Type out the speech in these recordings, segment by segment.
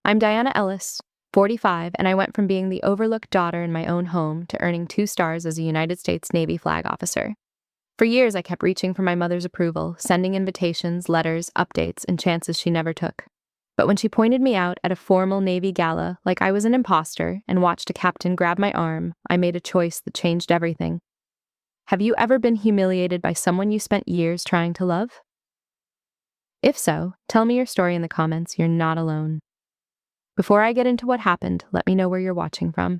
I'm Diana Ellis, 45, and I went from being the overlooked daughter in my own home to earning 2 stars as a United States Navy flag officer. For years, I kept reaching for my mother's approval, sending invitations, letters, updates, and chances she never took. But when she pointed me out at a formal Navy gala like I was an imposter and watched a captain grab my arm, I made a choice that changed everything. Have you ever been humiliated by someone you spent years trying to love? If so, tell me your story in the comments. You're not alone. Before I get into what happened, let me know where you're watching from.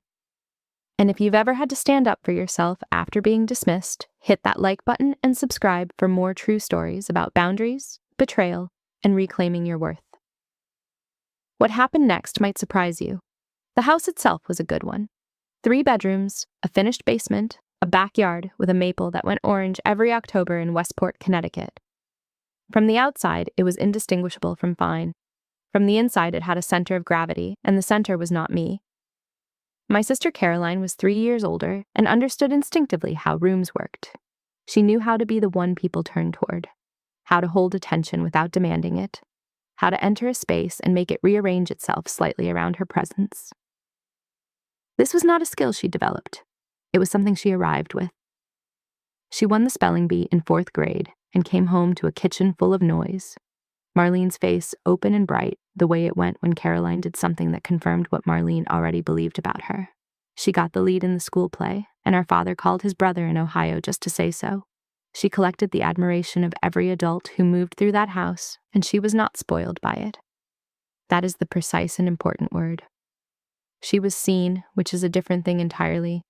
And if you've ever had to stand up for yourself after being dismissed, hit that like button and subscribe for more true stories about boundaries, betrayal, and reclaiming your worth. What happened next might surprise you. The house itself was a good one. 3 bedrooms, a finished basement, a backyard with a maple that went orange every October in Westport, Connecticut. From the outside, it was indistinguishable from fine. From the inside, it had a center of gravity, and the center was not me. My sister Caroline was 3 years older and understood instinctively how rooms worked. She knew how to be the one people turned toward, how to hold attention without demanding it, how to enter a space and make it rearrange itself slightly around her presence. This was not a skill she developed. It was something she arrived with. She won the spelling bee in 4th grade and came home to a kitchen full of noise. Marlene's face open and bright, the way it went when Caroline did something that confirmed what Marlene already believed about her. She got the lead in the school play, and our father called his brother in Ohio just to say so. She collected the admiration of every adult who moved through that house, and she was not spoiled by it. That is the precise and important word. She was seen, which is a different thing entirely,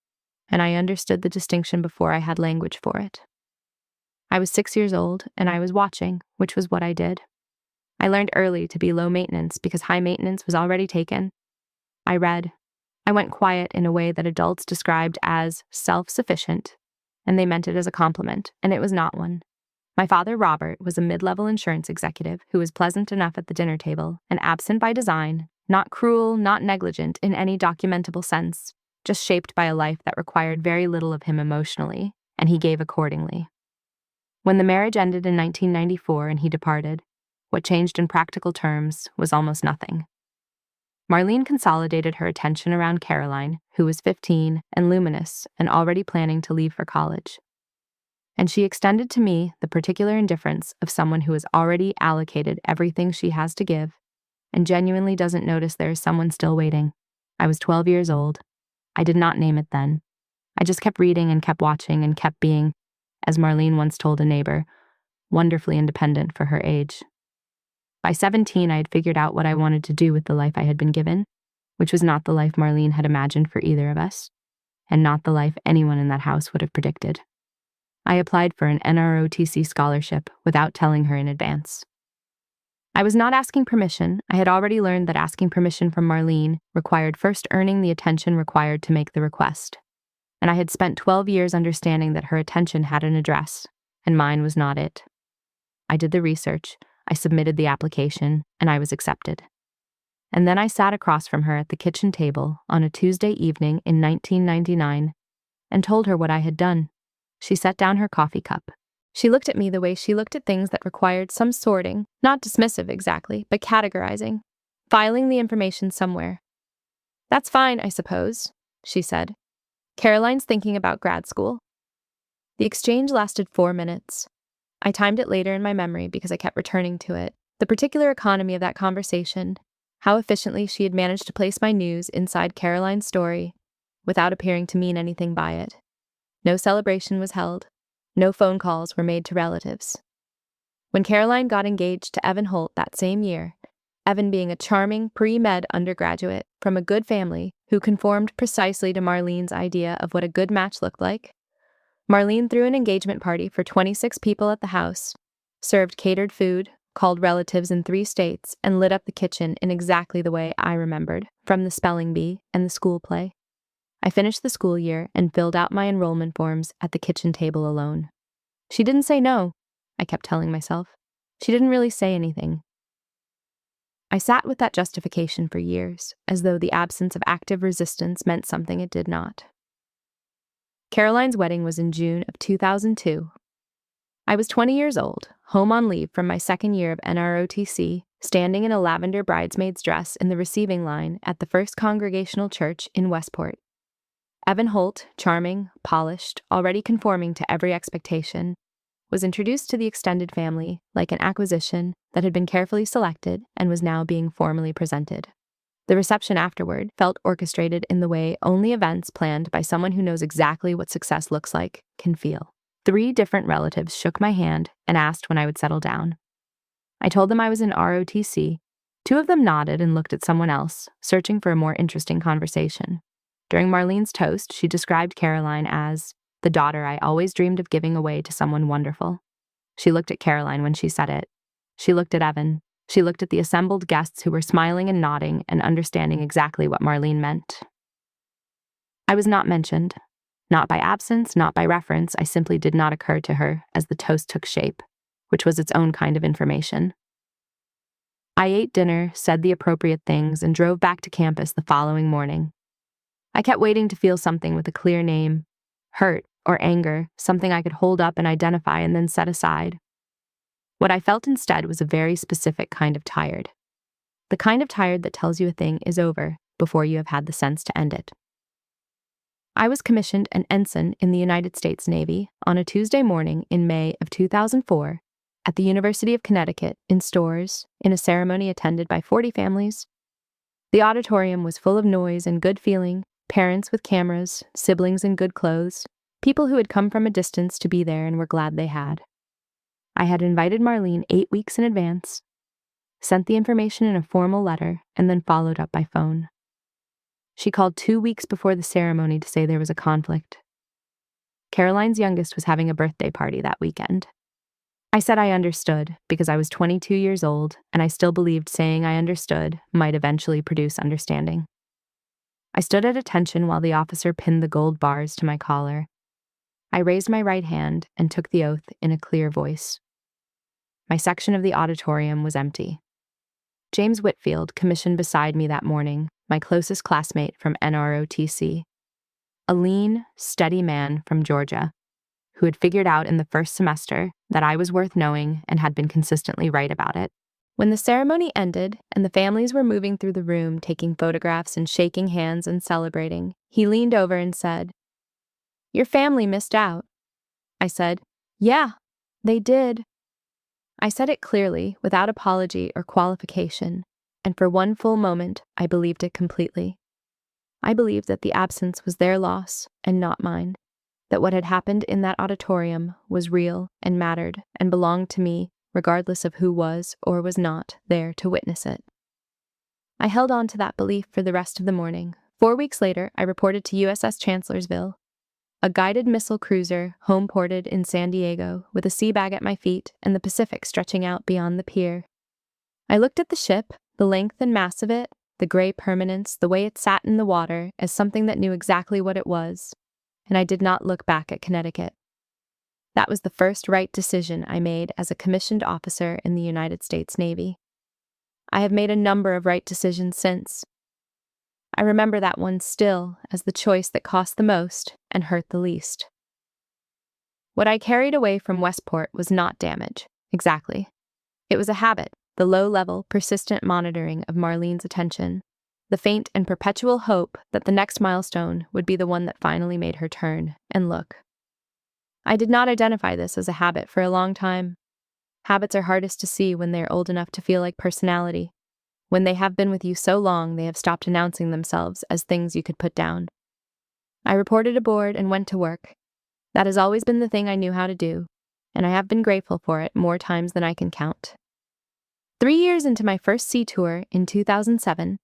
and I understood the distinction before I had language for it. I was 6 years old, and I was watching, which was what I did. I learned early to be low maintenance because high maintenance was already taken. I read. I went quiet in a way that adults described as self-sufficient, and they meant it as a compliment, and it was not one. My father, Robert, was a mid-level insurance executive who was pleasant enough at the dinner table and absent by design, not cruel, not negligent in any documentable sense, just shaped by a life that required very little of him emotionally, and he gave accordingly. When the marriage ended in 1994 and he departed, what changed in practical terms was almost nothing. Marlene consolidated her attention around Caroline, who was 15 and luminous and already planning to leave for college. And she extended to me the particular indifference of someone who has already allocated everything she has to give and genuinely doesn't notice there is someone still waiting. I was 12 years old. I did not name it then. I just kept reading and kept watching and kept being, as Marlene once told a neighbor, wonderfully independent for her age. By 17, I had figured out what I wanted to do with the life I had been given, which was not the life Marlene had imagined for either of us, and not the life anyone in that house would have predicted. I applied for an NROTC scholarship without telling her in advance. I was not asking permission. I had already learned that asking permission from Marlene required first earning the attention required to make the request, and I had spent 12 years understanding that her attention had an address, and mine was not it. I did the research, I submitted the application, and I was accepted. And then I sat across from her at the kitchen table on a Tuesday evening in 1999 and told her what I had done. She set down her coffee cup. She looked at me the way she looked at things that required some sorting, not dismissive exactly, but categorizing, filing the information somewhere. "That's fine, I suppose," she said. "Caroline's thinking about grad school." The exchange lasted 4 minutes. I timed it later in my memory because I kept returning to it. The particular economy of that conversation, how efficiently she had managed to place my news inside Caroline's story without appearing to mean anything by it. No celebration was held. No phone calls were made to relatives. When Caroline got engaged to Evan Holt that same year, Evan being a charming pre-med undergraduate from a good family who conformed precisely to Marlene's idea of what a good match looked like, Marlene threw an engagement party for 26 people at the house, served catered food, called relatives in 3 states, and lit up the kitchen in exactly the way I remembered from the spelling bee and the school play. I finished the school year and filled out my enrollment forms at the kitchen table alone. She didn't say no, I kept telling myself. She didn't really say anything. I sat with that justification for years, as though the absence of active resistance meant something it did not. Caroline's wedding was in June of 2002. I was 20 years old, home on leave from my second year of NROTC, standing in a lavender bridesmaid's dress in the receiving line at the First Congregational Church in Westport. Evan Holt, charming, polished, already conforming to every expectation, was introduced to the extended family like an acquisition that had been carefully selected and was now being formally presented. The reception afterward felt orchestrated in the way only events planned by someone who knows exactly what success looks like can feel. 3 different relatives shook my hand and asked when I would settle down. I told them I was in ROTC. 2 of them nodded and looked at someone else, searching for a more interesting conversation. During Marlene's toast, she described Caroline as the daughter I always dreamed of giving away to someone wonderful. She looked at Caroline when she said it. She looked at Evan. She looked at the assembled guests who were smiling and nodding and understanding exactly what Marlene meant. I was not mentioned. Not by absence, not by reference, I simply did not occur to her as the toast took shape, which was its own kind of information. I ate dinner, said the appropriate things, and drove back to campus the following morning. I kept waiting to feel something with a clear name, hurt or anger, something I could hold up and identify and then set aside. What I felt instead was a very specific kind of tired. The kind of tired that tells you a thing is over before you have had the sense to end it. I was commissioned an ensign in the United States Navy on a Tuesday morning in May of 2004 at the University of Connecticut in Storrs in a ceremony attended by 40 families. The auditorium was full of noise and good feeling, parents with cameras, siblings in good clothes, people who had come from a distance to be there and were glad they had. I had invited Marlene 8 weeks in advance, sent the information in a formal letter, and then followed up by phone. She called 2 weeks before the ceremony to say there was a conflict. Caroline's youngest was having a birthday party that weekend. I said I understood because I was 22 years old, and I still believed saying I understood might eventually produce understanding. I stood at attention while the officer pinned the gold bars to my collar. I raised my right hand and took the oath in a clear voice. My section of the auditorium was empty. James Whitfield commissioned beside me that morning, my closest classmate from NROTC. A lean, steady man from Georgia, who had figured out in the first semester that I was worth knowing and had been consistently right about it. When the ceremony ended and the families were moving through the room taking photographs and shaking hands and celebrating, he leaned over and said, "Your family missed out." I said, "Yeah, they did." I said it clearly, without apology or qualification, and for one full moment I believed it completely. I believed that the absence was their loss and not mine, that what had happened in that auditorium was real and mattered and belonged to me, regardless of who was or was not there to witness it. I held on to that belief for the rest of the morning. 4 weeks later, I reported to USS Chancellorsville, a guided missile cruiser home-ported in San Diego with a sea bag at my feet and the Pacific stretching out beyond the pier. I looked at the ship, the length and mass of it, the gray permanence, the way it sat in the water, as something that knew exactly what it was, and I did not look back at Connecticut. That was the first right decision I made as a commissioned officer in the United States Navy. I have made a number of right decisions since. I remember that one still as the choice that cost the most and hurt the least. What I carried away from Westport was not damage, exactly. It was a habit, the low-level, persistent monitoring of Marlene's attention, the faint and perpetual hope that the next milestone would be the one that finally made her turn and look. I did not identify this as a habit for a long time. Habits are hardest to see when they are old enough to feel like personality. When they have been with you so long, they have stopped announcing themselves as things you could put down. I reported aboard and went to work. That has always been the thing I knew how to do, and I have been grateful for it more times than I can count. 3 years into my first sea tour in 2007,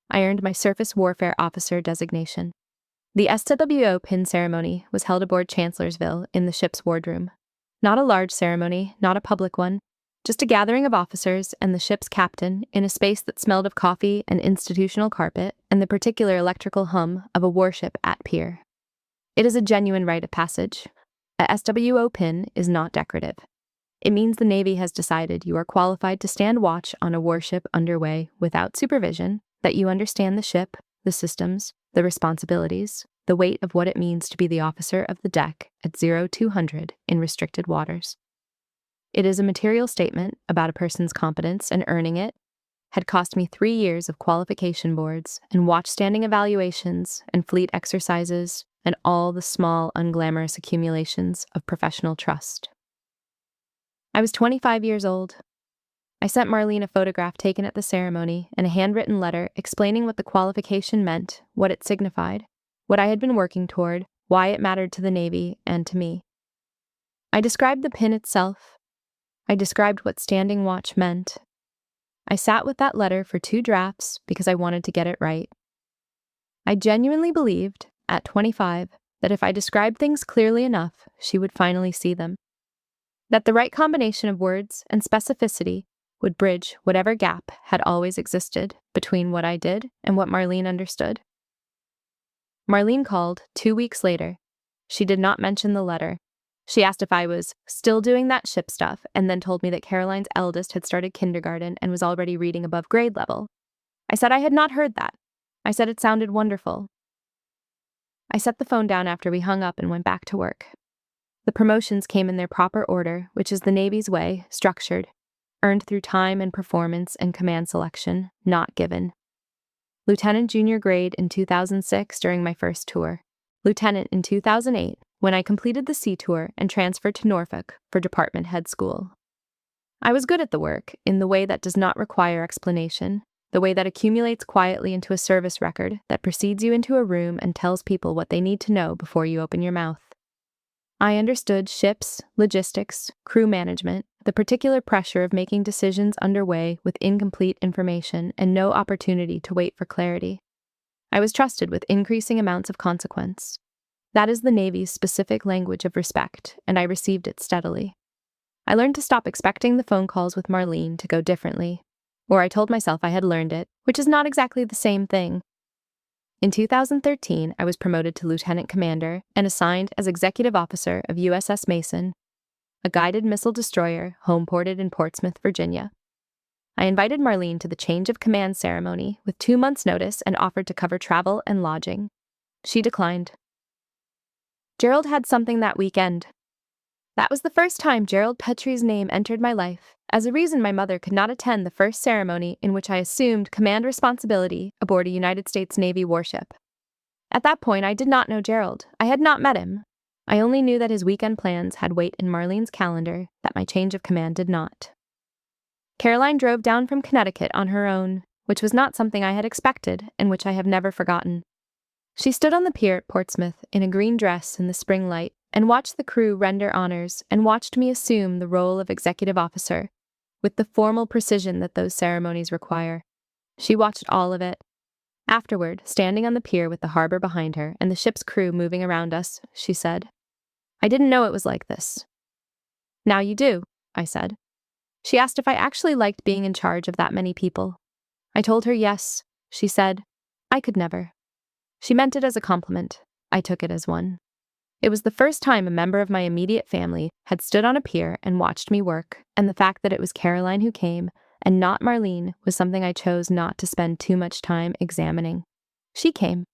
I earned my Surface Warfare Officer designation. The SWO pin ceremony was held aboard Chancellorsville in the ship's wardroom. Not a large ceremony, not a public one, just a gathering of officers and the ship's captain in a space that smelled of coffee and institutional carpet and the particular electrical hum of a warship at pier. It is a genuine rite of passage. A SWO pin is not decorative. It means the Navy has decided you are qualified to stand watch on a warship underway without supervision, that you understand the ship, the systems, the responsibilities, the weight of what it means to be the officer of the deck at 0200 in restricted waters. It is a material statement about a person's competence and earning it, had cost me 3 years of qualification boards and watch-standing evaluations and fleet exercises and all the small, unglamorous accumulations of professional trust. I was 25 years old. I sent Marlene a photograph taken at the ceremony and a handwritten letter explaining what the qualification meant, what it signified, what I had been working toward, why it mattered to the Navy and to me. I described the pin itself. I described what standing watch meant. I sat with that letter for 2 drafts because I wanted to get it right. I genuinely believed, at 25, that if I described things clearly enough, she would finally see them. That the right combination of words and specificity would bridge whatever gap had always existed between what I did and what Marlene understood. Marlene called 2 weeks later. She did not mention the letter. She asked if I was still doing that ship stuff and then told me that Caroline's eldest had started kindergarten and was already reading above grade level. I said I had not heard that. I said it sounded wonderful. I set the phone down after we hung up and went back to work. The promotions came in their proper order, which is the Navy's way, structured, earned through time and performance and command selection, not given. Lieutenant junior grade in 2006 during my first tour. Lieutenant in 2008 when I completed the sea tour and transferred to Norfolk for department head school. I was good at the work in the way that does not require explanation, the way that accumulates quietly into a service record that precedes you into a room and tells people what they need to know before you open your mouth. I understood ships, logistics, crew management, the particular pressure of making decisions underway with incomplete information and no opportunity to wait for clarity. I was trusted with increasing amounts of consequence. That is the Navy's specific language of respect, and I received it steadily. I learned to stop expecting the phone calls with Marlene to go differently, or I told myself I had learned it, which is not exactly the same thing. In 2013, I was promoted to lieutenant commander and assigned as executive officer of USS Mason, a guided missile destroyer homeported in Portsmouth, Virginia. I invited Marlene to the change of command ceremony with 2 months' notice and offered to cover travel and lodging. She declined. Gerald had something that weekend. That was the first time Gerald Petrie's name entered my life, as a reason my mother could not attend the first ceremony in which I assumed command responsibility aboard a United States Navy warship. At that point, I did not know Gerald. I had not met him. I only knew that his weekend plans had weight in Marlene's calendar that my change of command did not. Caroline drove down from Connecticut on her own, which was not something I had expected and which I have never forgotten. She stood on the pier at Portsmouth in a green dress in the spring light and watched the crew render honors and watched me assume the role of executive officer with the formal precision that those ceremonies require. She watched all of it. Afterward, standing on the pier with the harbor behind her and the ship's crew moving around us, she said, "I didn't know it was like this." "Now you do," I said. She asked if I actually liked being in charge of that many people. I told her yes. She said, "I could never." She meant it as a compliment. I took it as one. It was the first time a member of my immediate family had stood on a pier and watched me work, and the fact that it was Caroline who came, and not Marlene, was something I chose not to spend too much time examining. She came.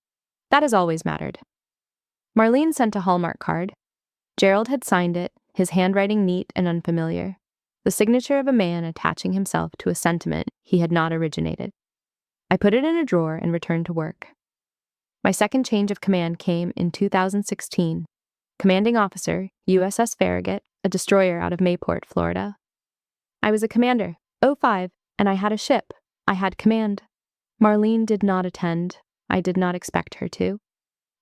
That has always mattered. Marlene sent a Hallmark card. Gerald had signed it, his handwriting neat and unfamiliar, the signature of a man attaching himself to a sentiment he had not originated. I put it in a drawer and returned to work. My second change of command came in 2016. Commanding officer, USS Farragut, a destroyer out of Mayport, Florida. I was a commander, 05, and I had a ship. I had command. Marlene did not attend. I did not expect her to.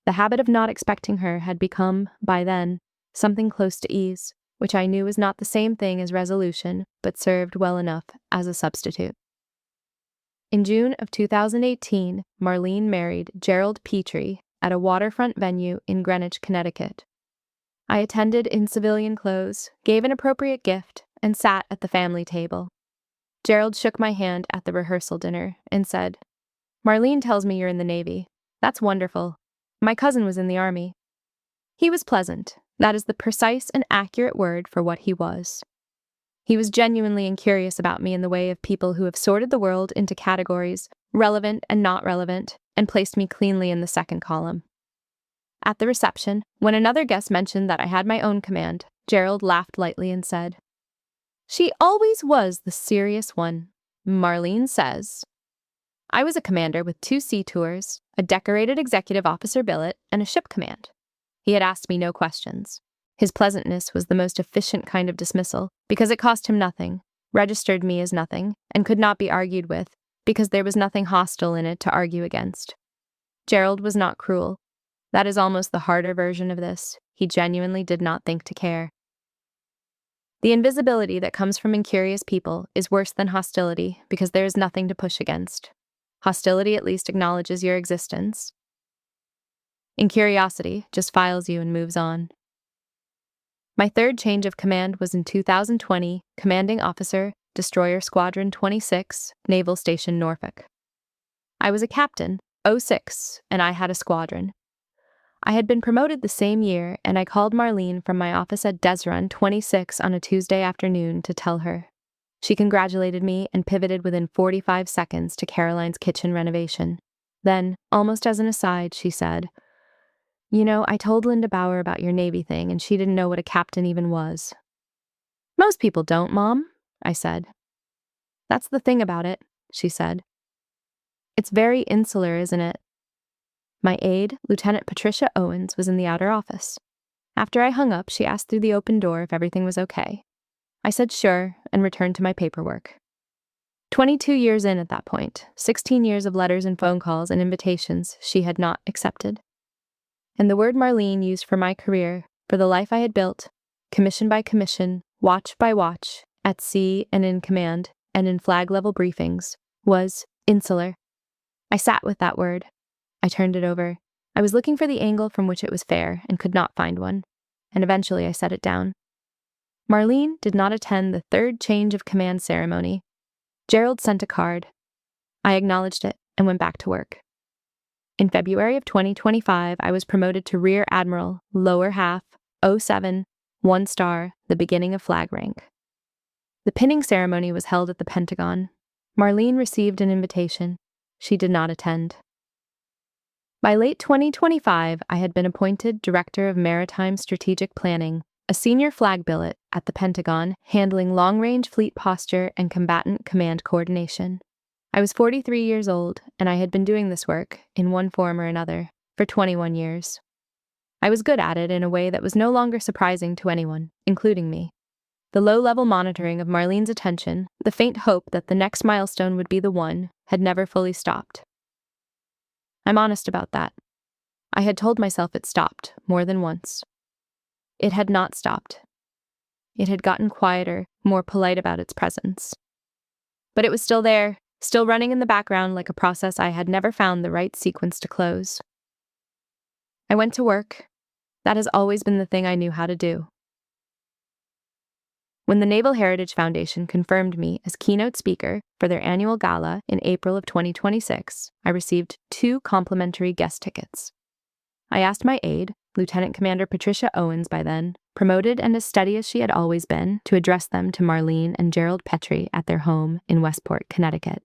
The habit of not expecting her had become, by then, something close to ease, which I knew was not the same thing as resolution, but served well enough as a substitute. In June of 2018, Marlene married Gerald Petrie at a waterfront venue in Greenwich, Connecticut. I attended in civilian clothes, gave an appropriate gift, and sat at the family table. Gerald shook my hand at the rehearsal dinner and said, "Marlene tells me you're in the Navy. That's wonderful. My cousin was in the Army." He was pleasant. That is the precise and accurate word for what he was. He was genuinely curious about me in the way of people who have sorted the world into categories, relevant and not relevant, and placed me cleanly in the second column. At the reception, when another guest mentioned that I had my own command, Gerald laughed lightly and said, "She always was the serious one. Marlene says, I was a commander with 2 sea tours, a decorated executive officer billet, and a ship command. He had asked me no questions. His pleasantness was the most efficient kind of dismissal because it cost him nothing, registered me as nothing, and could not be argued with because there was nothing hostile in it to argue against. Gerald was not cruel. That is almost the harder version of this. He genuinely did not think to care. The invisibility that comes from incurious people is worse than hostility because there is nothing to push against. Hostility at least acknowledges your existence. Incuriosity just files you and moves on. My third change of command was in 2020, Commanding Officer, Destroyer Squadron 26, Naval Station Norfolk. I was a captain, 06, and I had a squadron. I had been promoted the same year, and I called Marlene from my office at Desrun 26 on a Tuesday afternoon to tell her. She congratulated me and pivoted within 45 seconds to Caroline's kitchen renovation. Then, almost as an aside, she said, You know, I told Linda Bauer about your Navy thing, and she didn't know what a captain even was. Most people don't, Mom, I said. That's the thing about it, she said. It's very insular, isn't it? My aide, Lieutenant Patricia Owens, was in the outer office. After I hung up, she asked through the open door if everything was okay. I said sure and returned to my paperwork. 22 years in at that point, 16 years of letters and phone calls and invitations she had not accepted. And the word Marlene used for my career, for the life I had built, commission by commission, watch by watch, at sea and in command, and in flag-level briefings, was insular. I sat with that word. I turned it over. I was looking for the angle from which it was fair and could not find one, and eventually I set it down. Marlene did not attend the third change of command ceremony. Gerald sent a card. I acknowledged it and went back to work. In February of 2025, I was promoted to Rear Admiral, lower half, 07, 1 star, the beginning of flag rank. The pinning ceremony was held at the Pentagon. Marlene received an invitation. She did not attend. By late 2025, I had been appointed Director of Maritime Strategic Planning, a senior flag billet at the Pentagon, handling long-range fleet posture and combatant command coordination. I was 43 years old, and I had been doing this work, in one form or another, for 21 years. I was good at it in a way that was no longer surprising to anyone, including me. The low-level monitoring of Marlene's attention, the faint hope that the next milestone would be the one, had never fully stopped. I'm honest about that. I had told myself it stopped more than once. It had not stopped. It had gotten quieter, more polite about its presence. But it was still there, still running in the background like a process I had never found the right sequence to close. I went to work. That has always been the thing I knew how to do. When the Naval Heritage Foundation confirmed me as keynote speaker for their annual gala in April of 2026, I received 2 complimentary guest tickets. I asked my aide, Lieutenant Commander Patricia Owens by then, promoted and as steady as she had always been, to address them to Marlene and Gerald Petrie at their home in Westport, Connecticut.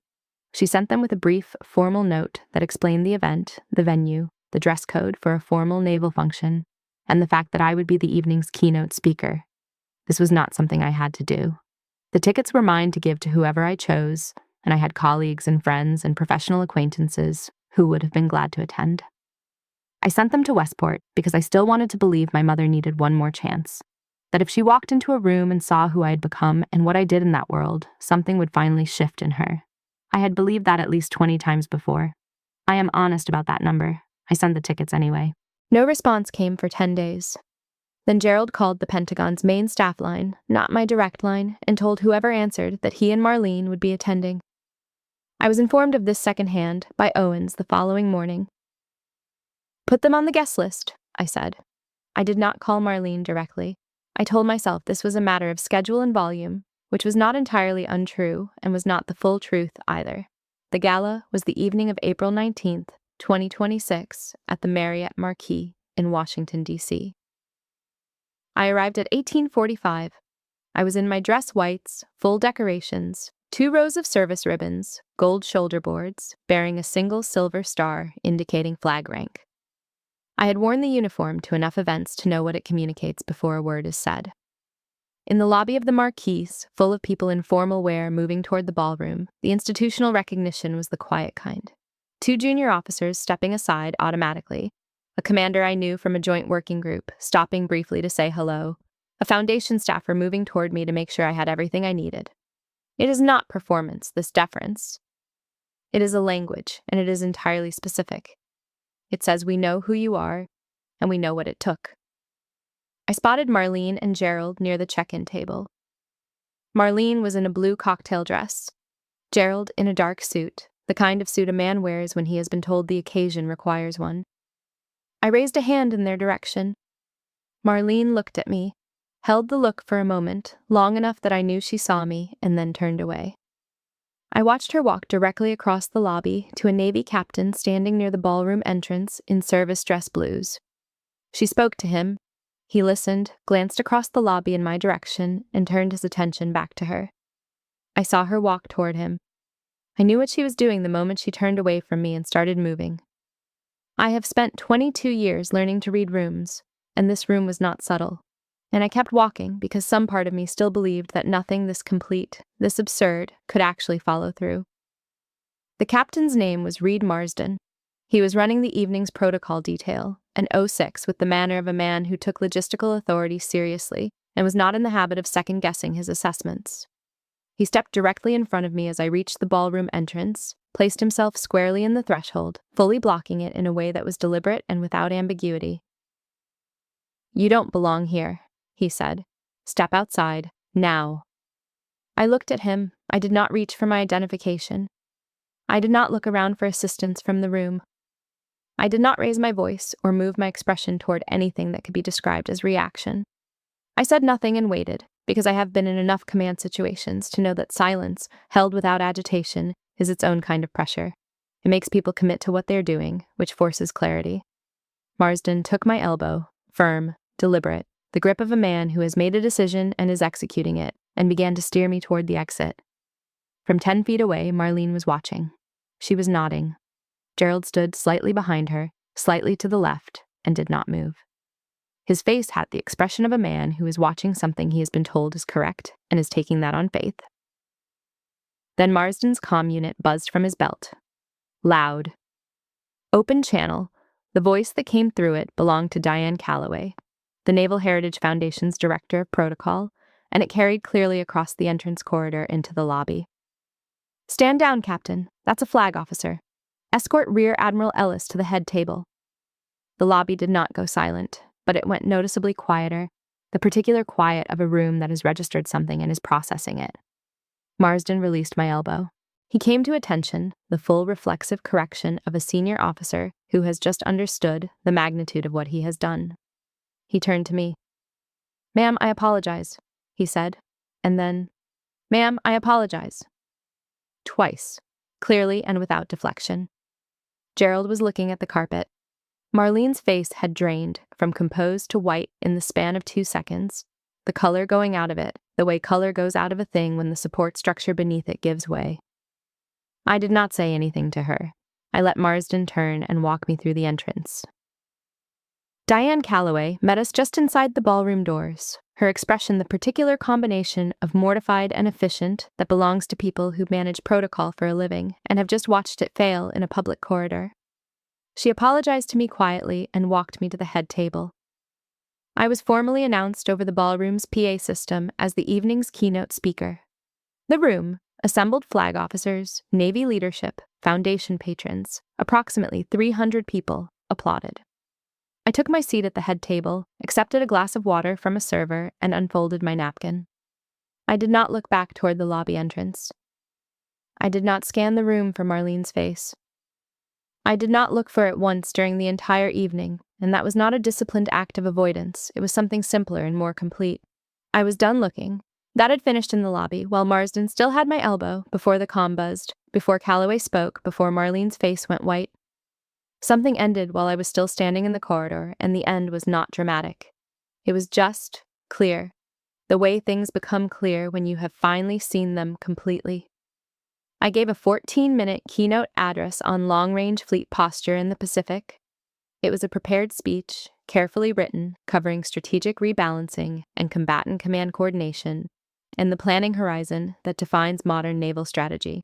She sent them with a brief, formal note that explained the event, the venue, the dress code for a formal naval function, and the fact that I would be the evening's keynote speaker. This was not something I had to do. The tickets were mine to give to whoever I chose, and I had colleagues and friends and professional acquaintances who would have been glad to attend. I sent them to Westport because I still wanted to believe my mother needed one more chance, that if she walked into a room and saw who I had become and what I did in that world, something would finally shift in her. I had believed that at least 20 times before. I am honest about that number. I sent the tickets anyway. No response came for 10 days. Then Gerald called the Pentagon's main staff line, not my direct line, and told whoever answered that he and Marlene would be attending. I was informed of this secondhand by Owens the following morning. Put them on the guest list, I said. I did not call Marlene directly. I told myself this was a matter of schedule and volume, which was not entirely untrue and was not the full truth either. The gala was the evening of April 19th, 2026, at the Marriott Marquis in Washington, D.C. I arrived at 1845. I was in my dress whites, full decorations, 2 rows of service ribbons, gold shoulder boards, bearing a single silver star indicating flag rank. I had worn the uniform to enough events to know what it communicates before a word is said. In the lobby of the Marquise, full of people in formal wear moving toward the ballroom, the institutional recognition was the quiet kind. 2 junior officers stepping aside automatically, a commander I knew from a joint working group, stopping briefly to say hello, a foundation staffer moving toward me to make sure I had everything I needed. It is not performance, this deference. It is a language, and it is entirely specific. It says we know who you are, and we know what it took. I spotted Marlene and Gerald near the check-in table. Marlene was in a blue cocktail dress. Gerald in a dark suit, the kind of suit a man wears when he has been told the occasion requires one. I raised a hand in their direction. Marlene looked at me, held the look for a moment, long enough that I knew she saw me, and then turned away. I watched her walk directly across the lobby to a Navy captain standing near the ballroom entrance in service dress blues. She spoke to him. He listened, glanced across the lobby in my direction, and turned his attention back to her. I saw her walk toward him. I knew what she was doing the moment she turned away from me and started moving. I have spent 22 years learning to read rooms, and this room was not subtle. And I kept walking because some part of me still believed that nothing this complete, this absurd, could actually follow through. The captain's name was Reed Marsden. He was running the evening's protocol detail, an 06 with the manner of a man who took logistical authority seriously and was not in the habit of second-guessing his assessments. He stepped directly in front of me as I reached the ballroom entrance, placed himself squarely in the threshold, fully blocking it in a way that was deliberate and without ambiguity. "You don't belong here," he said. "Step outside, now." I looked at him. I did not reach for my identification. I did not look around for assistance from the room. I did not raise my voice or move my expression toward anything that could be described as reaction. I said nothing and waited, because I have been in enough command situations to know that silence, held without agitation, is its own kind of pressure. It makes people commit to what they're doing, which forces clarity. Marsden took my elbow, firm, deliberate, the grip of a man who has made a decision and is executing it, and began to steer me toward the exit. From 10 feet away, Marlene was watching. She was nodding. Gerald stood slightly behind her, slightly to the left, and did not move. His face had the expression of a man who is watching something he has been told is correct and is taking that on faith. Then Marsden's comm unit buzzed from his belt. Loud. Open channel. The voice that came through it belonged to Diane Calloway, the Naval Heritage Foundation's Director of Protocol, and it carried clearly across the entrance corridor into the lobby. "Stand down, Captain. That's a flag officer. Escort Rear Admiral Ellis to the head table." The lobby did not go silent, but it went noticeably quieter, the particular quiet of a room that has registered something and is processing it. Marsden released my elbow. He came to attention, the full reflexive correction of a senior officer who has just understood the magnitude of what he has done. He turned to me. "Ma'am, I apologize," he said, and then, "Ma'am, I apologize." Twice, clearly and without deflection. Gerald was looking at the carpet. Marlene's face had drained from composed to white in the span of 2 seconds, the color going out of it, the way color goes out of a thing when the support structure beneath it gives way. I did not say anything to her. I let Marsden turn and walk me through the entrance. Diane Calloway met us just inside the ballroom doors, her expression the particular combination of mortified and efficient that belongs to people who manage protocol for a living and have just watched it fail in a public corridor. She apologized to me quietly and walked me to the head table. I was formally announced over the ballroom's PA system as the evening's keynote speaker. The room, assembled flag officers, Navy leadership, Foundation patrons, approximately 300 people, applauded. I took my seat at the head table, accepted a glass of water from a server, and unfolded my napkin. I did not look back toward the lobby entrance. I did not scan the room for Marlene's face. I did not look for it once during the entire evening, and that was not a disciplined act of avoidance. It was something simpler and more complete. I was done looking. That had finished in the lobby, while Marsden still had my elbow, before the comm buzzed, before Calloway spoke, before Marlene's face went white. Something ended while I was still standing in the corridor, and the end was not dramatic. It was just clear, the way things become clear when you have finally seen them completely. I gave a 14-minute keynote address on long-range fleet posture in the Pacific. It was a prepared speech, carefully written, covering strategic rebalancing and combatant command coordination, and the planning horizon that defines modern naval strategy.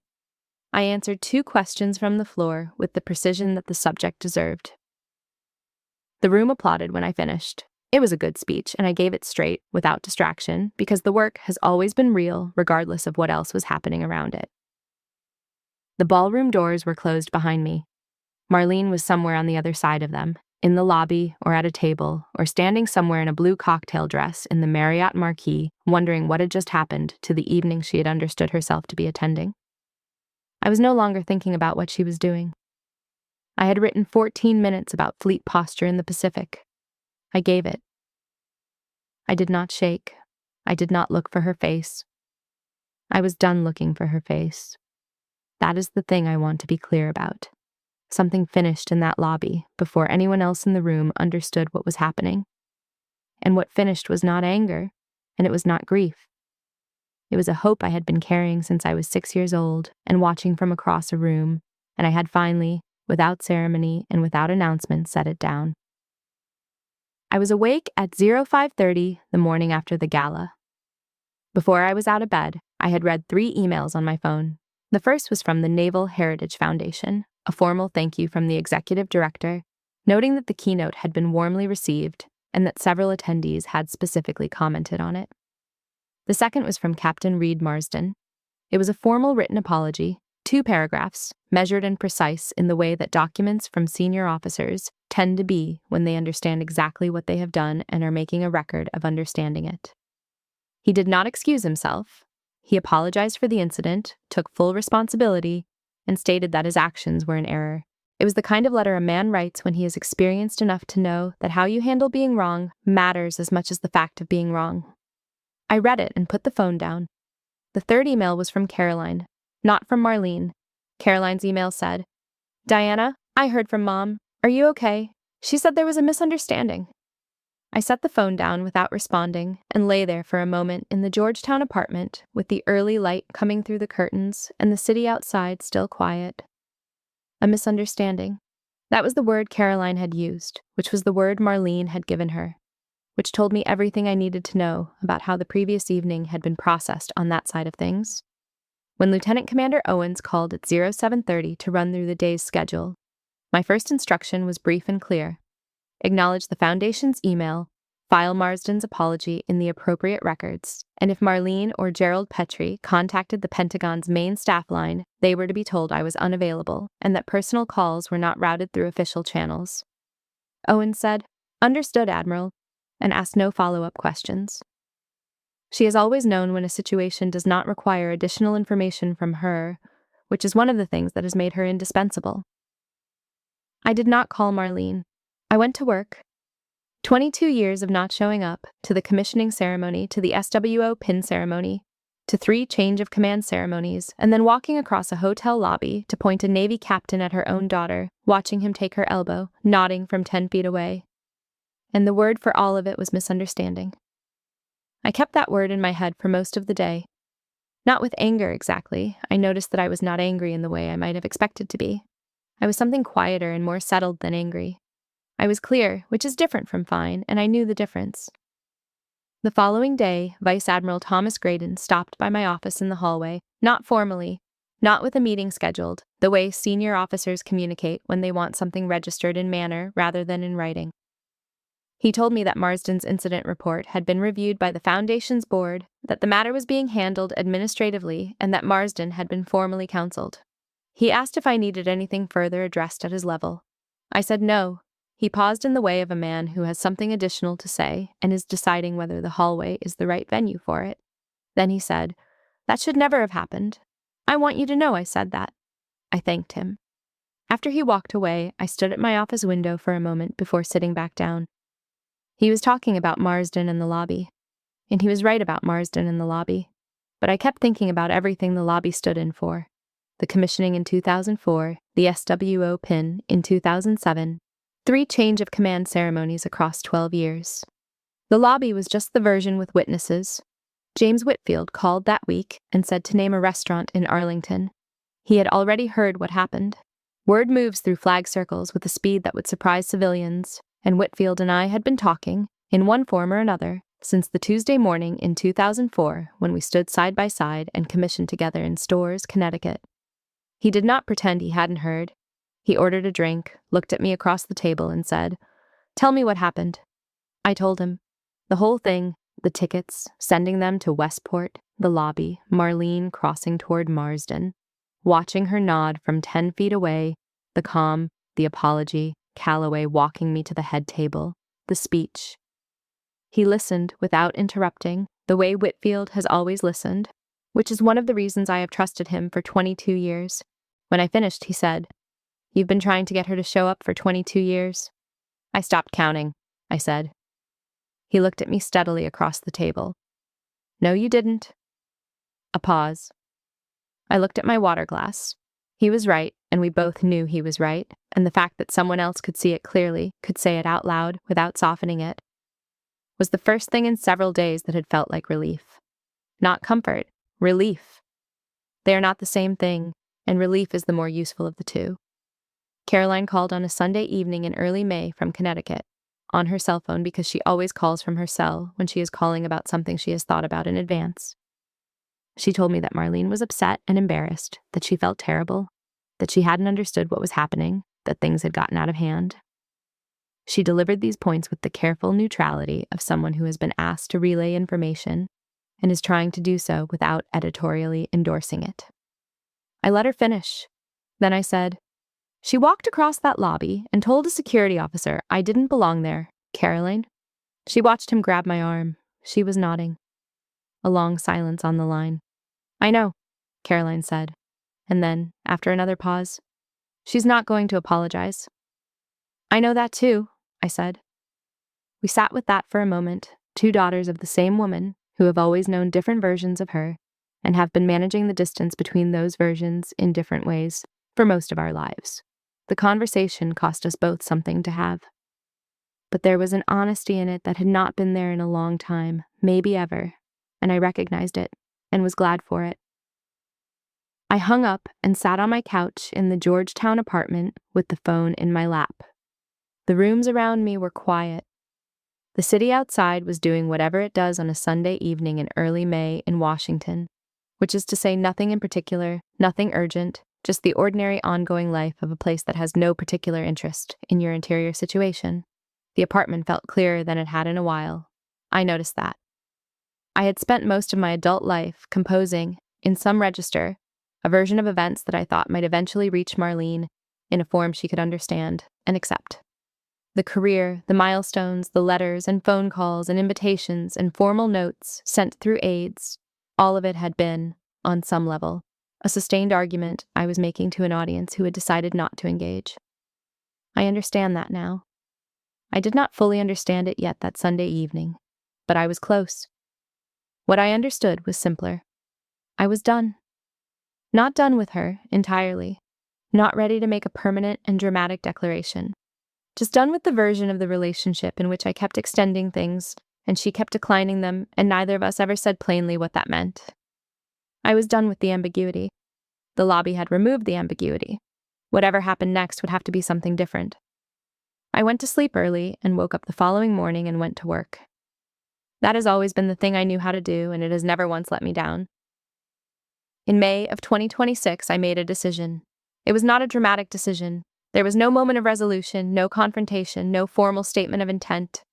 I answered 2 questions from the floor with the precision that the subject deserved. The room applauded when I finished. It was a good speech, and I gave it straight, without distraction, because the work has always been real, regardless of what else was happening around it. The ballroom doors were closed behind me. Marlene was somewhere on the other side of them, in the lobby or at a table, or standing somewhere in a blue cocktail dress in the Marriott Marquis, wondering what had just happened to the evening she had understood herself to be attending. I was no longer thinking about what she was doing. I had written 14 minutes about fleet posture in the Pacific. I gave it. I did not shake. I did not look for her face. I was done looking for her face. That is the thing I want to be clear about. Something finished in that lobby before anyone else in the room understood what was happening. And what finished was not anger, and it was not grief. It was a hope I had been carrying since I was 6 years old and watching from across a room, and I had finally, without ceremony and without announcement, set it down. I was awake at 05:30 the morning after the gala. Before I was out of bed, I had read 3 emails on my phone. The first was from the Naval Heritage Foundation, a formal thank you from the executive director, noting that the keynote had been warmly received and that several attendees had specifically commented on it. The second was from Captain Reed Marsden. It was a formal written apology, 2 paragraphs, measured and precise in the way that documents from senior officers tend to be when they understand exactly what they have done and are making a record of understanding it. He did not excuse himself. He apologized for the incident, took full responsibility, and stated that his actions were in error. It was the kind of letter a man writes when he is experienced enough to know that how you handle being wrong matters as much as the fact of being wrong. I read it and put the phone down. The third email was from Caroline, not from Marlene. Caroline's email said, "Diana, I heard from Mom. Are you okay? She said there was a misunderstanding." I set the phone down without responding and lay there for a moment in the Georgetown apartment with the early light coming through the curtains and the city outside still quiet. A misunderstanding. That was the word Caroline had used, which was the word Marlene had given her, which told me everything I needed to know about how the previous evening had been processed on that side of things. When Lieutenant Commander Owens called at 07:30 to run through the day's schedule, my first instruction was brief and clear. Acknowledge the Foundation's email, file Marsden's apology in the appropriate records, and if Marlene or Gerald Petrie contacted the Pentagon's main staff line, they were to be told I was unavailable and that personal calls were not routed through official channels. Owens said, "Understood, Admiral," and asked no follow-up questions. She has always known when a situation does not require additional information from her, which is one of the things that has made her indispensable. I did not call Marlene. I went to work. 22 years of not showing up, to the commissioning ceremony, to the SWO pin ceremony, to 3 change of command ceremonies, and then walking across a hotel lobby to point a Navy captain at her own daughter, watching him take her elbow, nodding from 10 feet away. And the word for all of it was misunderstanding. I kept that word in my head for most of the day. Not with anger exactly. I noticed that I was not angry in the way I might have expected to be. I was something quieter and more settled than angry. I was clear, which is different from fine, and I knew the difference. The following day, Vice Admiral Thomas Graydon stopped by my office in the hallway, not formally, not with a meeting scheduled, the way senior officers communicate when they want something registered in manner rather than in writing. He told me that Marsden's incident report had been reviewed by the Foundation's board, that the matter was being handled administratively, and that Marsden had been formally counseled. He asked if I needed anything further addressed at his level. I said no. He paused in the way of a man who has something additional to say and is deciding whether the hallway is the right venue for it. Then he said, "That should never have happened. I want you to know I said that." I thanked him. After he walked away, I stood at my office window for a moment before sitting back down. He was talking about Marsden and the lobby, and he was right about Marsden and the lobby, but I kept thinking about everything the lobby stood in for. The commissioning in 2004, the SWO pin in 2007, 3 change of command ceremonies across 12 years. The lobby was just the version with witnesses. James Whitfield called that week and said to name a restaurant in Arlington. He had already heard what happened. Word moves through flag circles with a speed that would surprise civilians, and Whitfield and I had been talking, in one form or another, since the Tuesday morning in 2004 when we stood side by side and commissioned together in Storrs, Connecticut. He did not pretend he hadn't heard. He ordered a drink, looked at me across the table, and said, "Tell me what happened." I told him. The whole thing, the tickets, sending them to Westport, the lobby, Marlene crossing toward Marsden, watching her nod from 10 feet away, the Comm, the apology, Calloway walking me to the head table, the speech. He listened without interrupting, the way Whitfield has always listened, which is one of the reasons I have trusted him for 22 years. When I finished, he said, "You've been trying to get her to show up for 22 years?" "I stopped counting," I said. He looked at me steadily across the table. "No, you didn't." A pause. I looked at my water glass. He was right, and we both knew he was right, and the fact that someone else could see it clearly, could say it out loud without softening it, was the first thing in several days that had felt like relief. Not comfort, relief. They are not the same thing, and relief is the more useful of the two. Caroline called on a Sunday evening in early May from Connecticut, on her cell phone because she always calls from her cell when she is calling about something she has thought about in advance. She told me that Marlene was upset and embarrassed, that she felt terrible, that she hadn't understood what was happening, that things had gotten out of hand. She delivered these points with the careful neutrality of someone who has been asked to relay information and is trying to do so without editorially endorsing it. I let her finish. Then I said, "She walked across that lobby and told a security officer I didn't belong there, Caroline." She watched him grab my arm. She was nodding. A long silence on the line. "I know," Caroline said. And then, after another pause, "She's not going to apologize." "I know that too," I said. We sat with that for a moment, two daughters of the same woman who have always known different versions of her and have been managing the distance between those versions in different ways for most of our lives. The conversation cost us both something to have. But there was an honesty in it that had not been there in a long time, maybe ever, and I recognized it and was glad for it. I hung up and sat on my couch in the Georgetown apartment with the phone in my lap. The rooms around me were quiet. The city outside was doing whatever it does on a Sunday evening in early May in Washington, which is to say nothing in particular, nothing urgent, just the ordinary ongoing life of a place that has no particular interest in your interior situation. The apartment felt clearer than it had in a while. I noticed that. I had spent most of my adult life composing, in some register, a version of events that I thought might eventually reach Marlene in a form she could understand and accept. The career, the milestones, the letters and phone calls and invitations and formal notes sent through aides, all of it had been, on some level, a sustained argument I was making to an audience who had decided not to engage. I understand that now. I did not fully understand it yet that Sunday evening, but I was close. What I understood was simpler. I was done. Not done with her, entirely. Not ready to make a permanent and dramatic declaration. Just done with the version of the relationship in which I kept extending things, and she kept declining them, and neither of us ever said plainly what that meant. I was done with the ambiguity. The lobby had removed the ambiguity. Whatever happened next would have to be something different. I went to sleep early and woke up the following morning and went to work. That has always been the thing I knew how to do, and it has never once let me down. In May of 2026, I made a decision. It was not a dramatic decision. There was no moment of resolution, no confrontation, no formal statement of intent.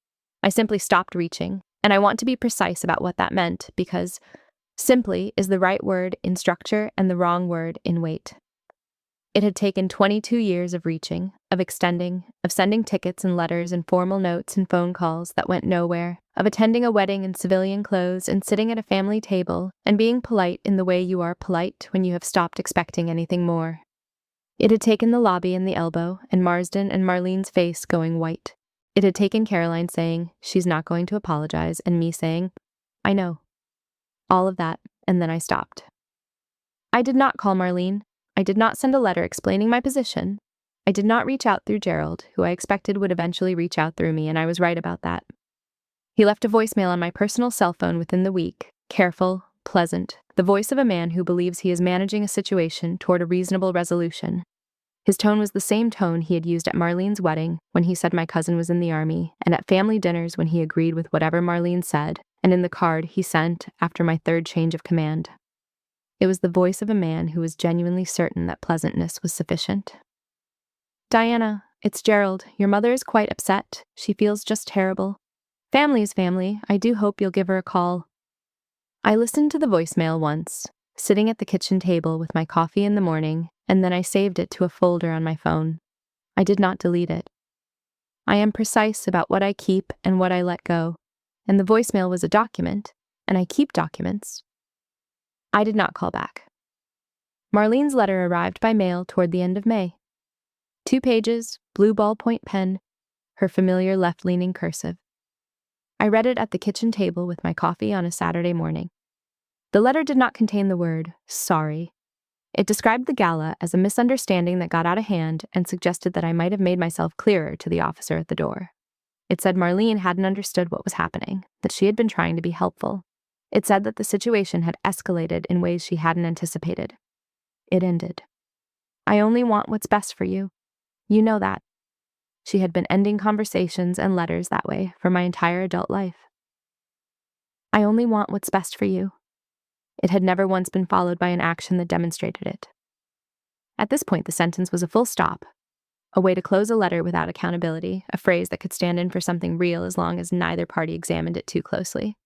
I simply stopped reaching, and I want to be precise about what that meant because simply is the right word in structure and the wrong word in weight. It had taken 22 years of reaching, of extending, of sending tickets and letters and formal notes and phone calls that went nowhere, of attending a wedding in civilian clothes and sitting at a family table and being polite in the way you are polite when you have stopped expecting anything more. It had taken the lobby and the elbow and Marsden and Marlene's face going white. It had taken Caroline saying, "She's not going to apologize," and me saying, "I know." All of that, and then I stopped. I did not call Marlene. I did not send a letter explaining my position. I did not reach out through Gerald, who I expected would eventually reach out through me, and I was right about that. He left a voicemail on my personal cell phone within the week, careful, pleasant, the voice of a man who believes he is managing a situation toward a reasonable resolution. His tone was the same tone he had used at Marlene's wedding when he said my cousin was in the army, and at family dinners when he agreed with whatever Marlene said, and in the card he sent after my third change of command. It was the voice of a man who was genuinely certain that pleasantness was sufficient. "Diana, it's Gerald. Your mother is quite upset. She feels just terrible. Family is family. I do hope you'll give her a call." I listened to the voicemail once, sitting at the kitchen table with my coffee in the morning, and then I saved it to a folder on my phone. I did not delete it. I am precise about what I keep and what I let go, and the voicemail was a document, and I keep documents. I did not call back. Marlene's letter arrived by mail toward the end of May. 2 pages, blue ballpoint pen, her familiar left-leaning cursive. I read it at the kitchen table with my coffee on a Saturday morning. The letter did not contain the word sorry. It described the gala as a misunderstanding that got out of hand and suggested that I might have made myself clearer to the officer at the door. It said Marlene hadn't understood what was happening, that she had been trying to be helpful. It said that the situation had escalated in ways she hadn't anticipated. It ended. "I only want what's best for you. You know that." She had been ending conversations and letters that way for my entire adult life. "I only want what's best for you." It had never once been followed by an action that demonstrated it. At this point, the sentence was a full stop, a way to close a letter without accountability, a phrase that could stand in for something real as long as neither party examined it too closely.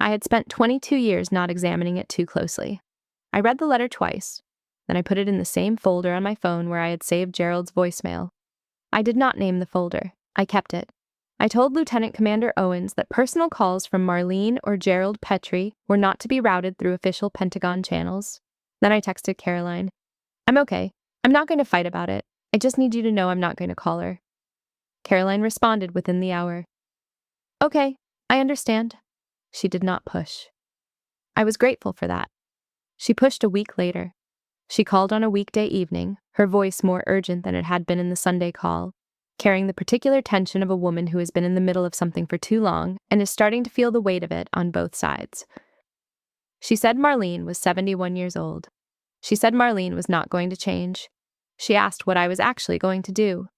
I had spent 22 years not examining it too closely. I read the letter twice, then I put it in the same folder on my phone where I had saved Gerald's voicemail. I did not name the folder. I kept it. I told Lieutenant Commander Owens that personal calls from Marlene or Gerald Petrie were not to be routed through official Pentagon channels. Then I texted Caroline, "I'm okay. I'm not going to fight about it. I just need you to know I'm not going to call her." Caroline responded within the hour. "Okay, I understand." She did not push. I was grateful for that. She pushed a week later. She called on a weekday evening, her voice more urgent than it had been in the Sunday call, carrying the particular tension of a woman who has been in the middle of something for too long and is starting to feel the weight of it on both sides. She said Marlene was 71 years old. She said Marlene was not going to change. She asked what I was actually going to do.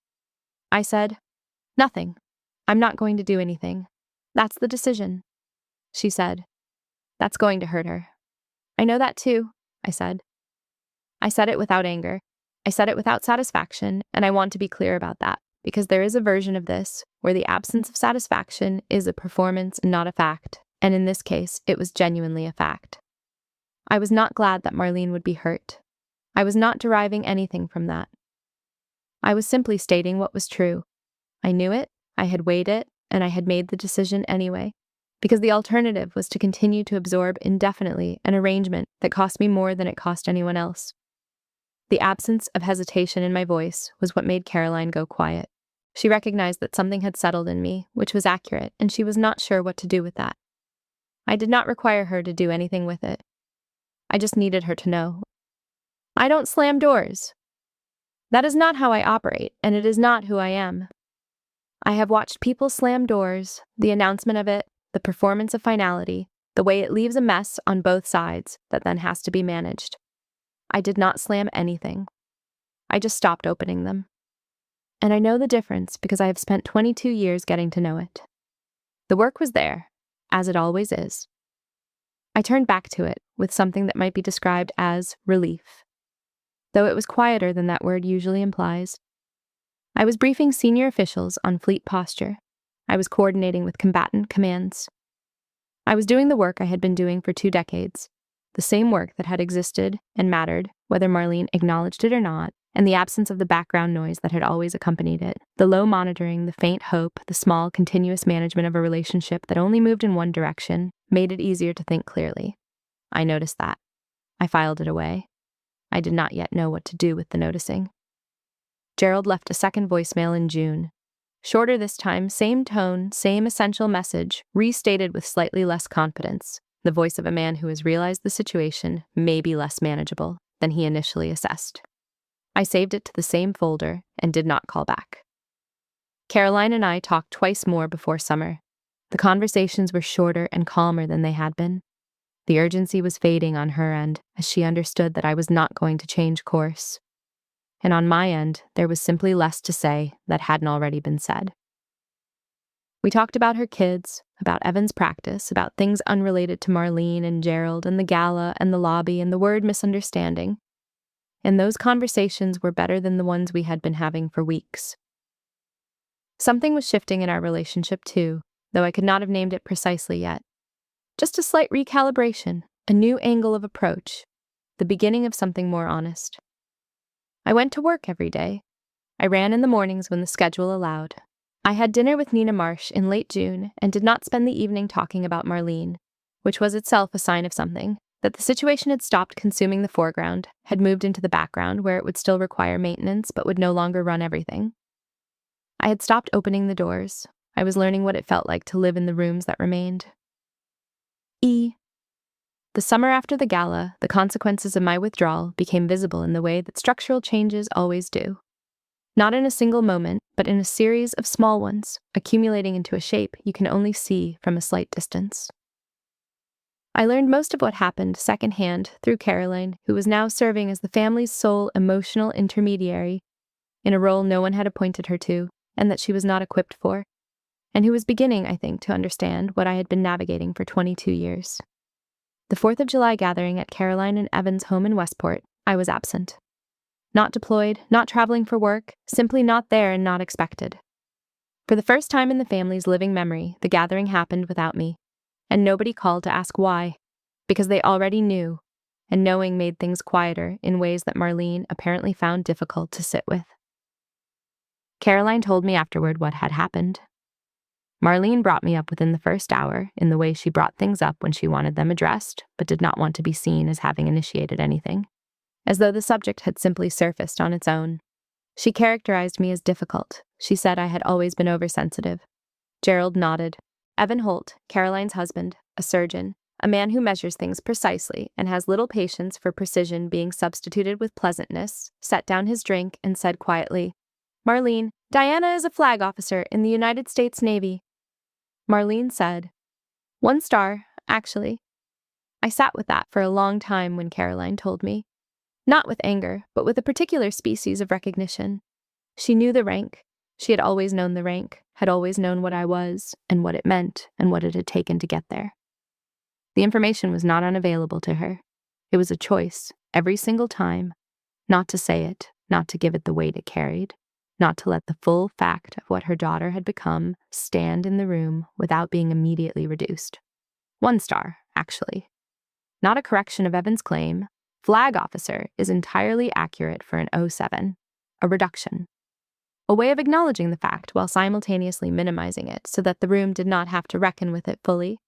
I said, "Nothing. I'm not going to do anything. That's the decision." She said, "That's going to hurt her." "I know that too," I said. I said it without anger. I said it without satisfaction, and I want to be clear about that, because there is a version of this where the absence of satisfaction is a performance and not a fact, and in this case, it was genuinely a fact. I was not glad that Marlene would be hurt. I was not deriving anything from that. I was simply stating what was true. I knew it, I had weighed it, and I had made the decision anyway, because the alternative was to continue to absorb indefinitely an arrangement that cost me more than it cost anyone else. The absence of hesitation in my voice was what made Caroline go quiet. She recognized that something had settled in me, which was accurate, and she was not sure what to do with that. I did not require her to do anything with it. I just needed her to know. I don't slam doors. That is not how I operate, and it is not who I am. I have watched people slam doors, the announcement of it, the performance of finality, the way it leaves a mess on both sides that then has to be managed. I did not slam anything. I just stopped opening them. And I know the difference because I have spent 22 years getting to know it. The work was there, as it always is. I turned back to it with something that might be described as relief, though it was quieter than that word usually implies. I was briefing senior officials on fleet posture. I was coordinating with combatant commands. I was doing the work I had been doing for 2 decades, the same work that had existed and mattered, whether Marlene acknowledged it or not, and the absence of the background noise that had always accompanied it, the low monitoring, the faint hope, the small, continuous management of a relationship that only moved in one direction, made it easier to think clearly. I noticed that. I filed it away. I did not yet know what to do with the noticing. Gerald left a second voicemail in June. Shorter this time, same tone, same essential message, restated with slightly less confidence. The voice of a man who has realized the situation may be less manageable than he initially assessed. I saved it to the same folder and did not call back. Caroline and I talked twice more before summer. The conversations were shorter and calmer than they had been. The urgency was fading on her end as she understood that I was not going to change course. and on my end, there was simply less to say that hadn't already been said. We talked about her kids, about Evan's practice, about things unrelated to Marlene and Gerald and the gala and the lobby and the word misunderstanding. And those conversations were better than the ones we had been having for weeks. Something was shifting in our relationship too, though I could not have named it precisely yet. Just a slight recalibration, a new angle of approach, the beginning of something more honest. I went to work every day. I ran in the mornings when the schedule allowed. I had dinner with Nina Marsh in late June and did not spend the evening talking about Marlene, which was itself a sign of something, that the situation had stopped consuming the foreground, had moved into the background where it would still require maintenance but would no longer run everything. I had stopped opening the doors. I was learning what it felt like to live in the rooms that remained. The summer after the gala, the consequences of my withdrawal became visible in the way that structural changes always do. Not in a single moment, but in a series of small ones, accumulating into a shape you can only see from a slight distance. I learned most of what happened secondhand through Caroline, who was now serving as the family's sole emotional intermediary, in a role no one had appointed her to, and that she was not equipped for, and who was beginning, I think, to understand what I had been navigating for 22 years. The 4th of July gathering at Caroline and Evan's home in Westport, I was absent. Not deployed, not traveling for work, simply not there and not expected. For the first time in the family's living memory, the gathering happened without me, and nobody called to ask why, because they already knew, and knowing made things quieter in ways that Marlene apparently found difficult to sit with. Caroline told me afterward what had happened. Marlene brought me up within the first hour in the way she brought things up when she wanted them addressed, but did not want to be seen as having initiated anything, as though the subject had simply surfaced on its own. She characterized me as difficult. She said I had always been oversensitive. Gerald nodded. Evan Holt, Caroline's husband, a surgeon, a man who measures things precisely and has little patience for precision being substituted with pleasantness, set down his drink and said quietly, "Marlene, Diana is a flag officer in the United States Navy." Marlene said, "1 star, actually." I sat with that for a long time when Caroline told me. Not with anger, but with a particular species of recognition. She knew the rank. She had always known the rank, had always known what I was, and what it meant, and what it had taken to get there. The information was not unavailable to her. It was a choice, every single time, not to say it, not to give it the weight it carried, not to let the full fact of what her daughter had become stand in the room without being immediately reduced. 1 star, actually. Not a correction of Evan's claim. Flag officer is entirely accurate for an 07, a reduction. A way of acknowledging the fact while simultaneously minimizing it so that the room did not have to reckon with it fully.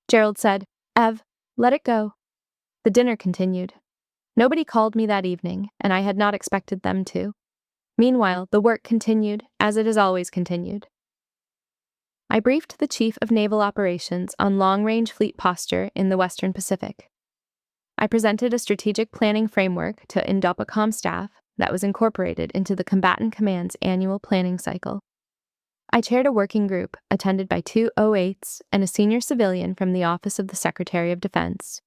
Gerald said, "Ev, let it go." The dinner continued. Nobody called me that evening, and I had not expected them to. Meanwhile, the work continued, as it has always continued. I briefed the Chief of Naval Operations on long-range fleet posture in the Western Pacific. I presented a strategic planning framework to Comm staff that was incorporated into the Combatant Command's annual planning cycle. I chaired a working group attended by 2 08s and a senior civilian from the Office of the Secretary of Defense.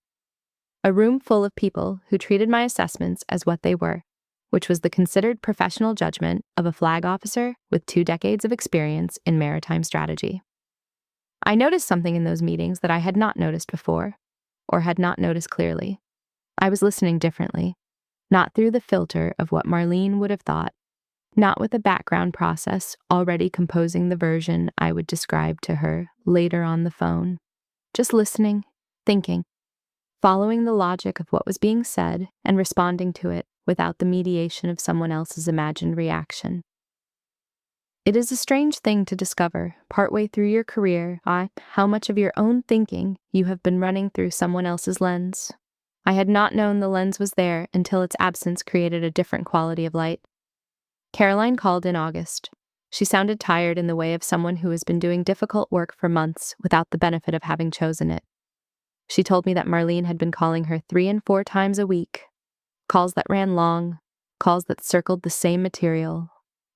A room full of people who treated my assessments as what they were, which was the considered professional judgment of a flag officer with 2 decades of experience in maritime strategy. I noticed something in those meetings that I had not noticed before, or had not noticed clearly. I was listening differently, not through the filter of what Marlene would have thought, not with a background process already composing the version I would describe to her later on the phone. Just listening, thinking, following the logic of what was being said and responding to it without the mediation of someone else's imagined reaction. It is a strange thing to discover, partway through your career, how much of your own thinking you have been running through someone else's lens. I had not known the lens was there until its absence created a different quality of light. Caroline called in August. She sounded tired in the way of someone who has been doing difficult work for months without the benefit of having chosen it. She told me that Marlene had been calling her 3 and 4 times a week, calls that ran long, calls that circled the same material,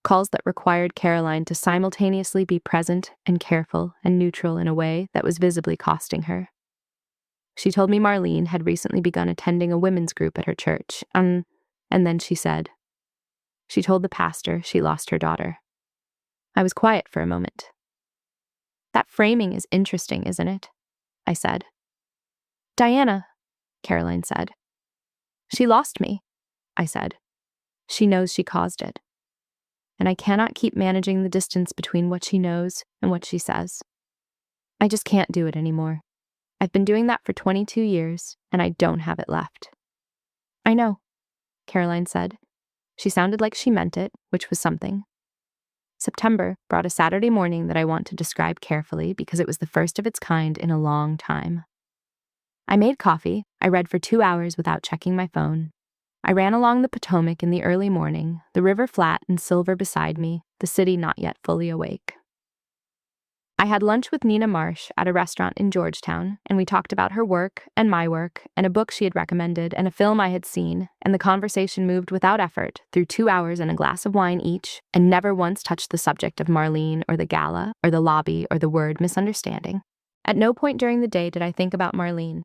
calls that required Caroline to simultaneously be present and careful and neutral in a way that was visibly costing her. She told me Marlene had recently begun attending a women's group at her church, and then she said, She told the pastor she lost her daughter. I was quiet for a moment. That framing is interesting, isn't it? I said. Diana, Caroline said. She lost me, I said. She knows she caused it. And I cannot keep managing the distance between what she knows and what she says. I just can't do it anymore. I've been doing that for 22 years, and I don't have it left. I know, Caroline said. She sounded like she meant it, which was something. September brought a Saturday morning that I want to describe carefully because it was the first of its kind in a long time. I made coffee, I read for 2 hours without checking my phone. I ran along the Potomac in the early morning, the river flat and silver beside me, the city not yet fully awake. I had lunch with Nina Marsh at a restaurant in Georgetown, and we talked about her work and my work and a book she had recommended and a film I had seen, and the conversation moved without effort through 2 hours and a glass of wine each, and never once touched the subject of Marlene or the Gala or the lobby or the word misunderstanding. At no point during the day did I think about Marlene.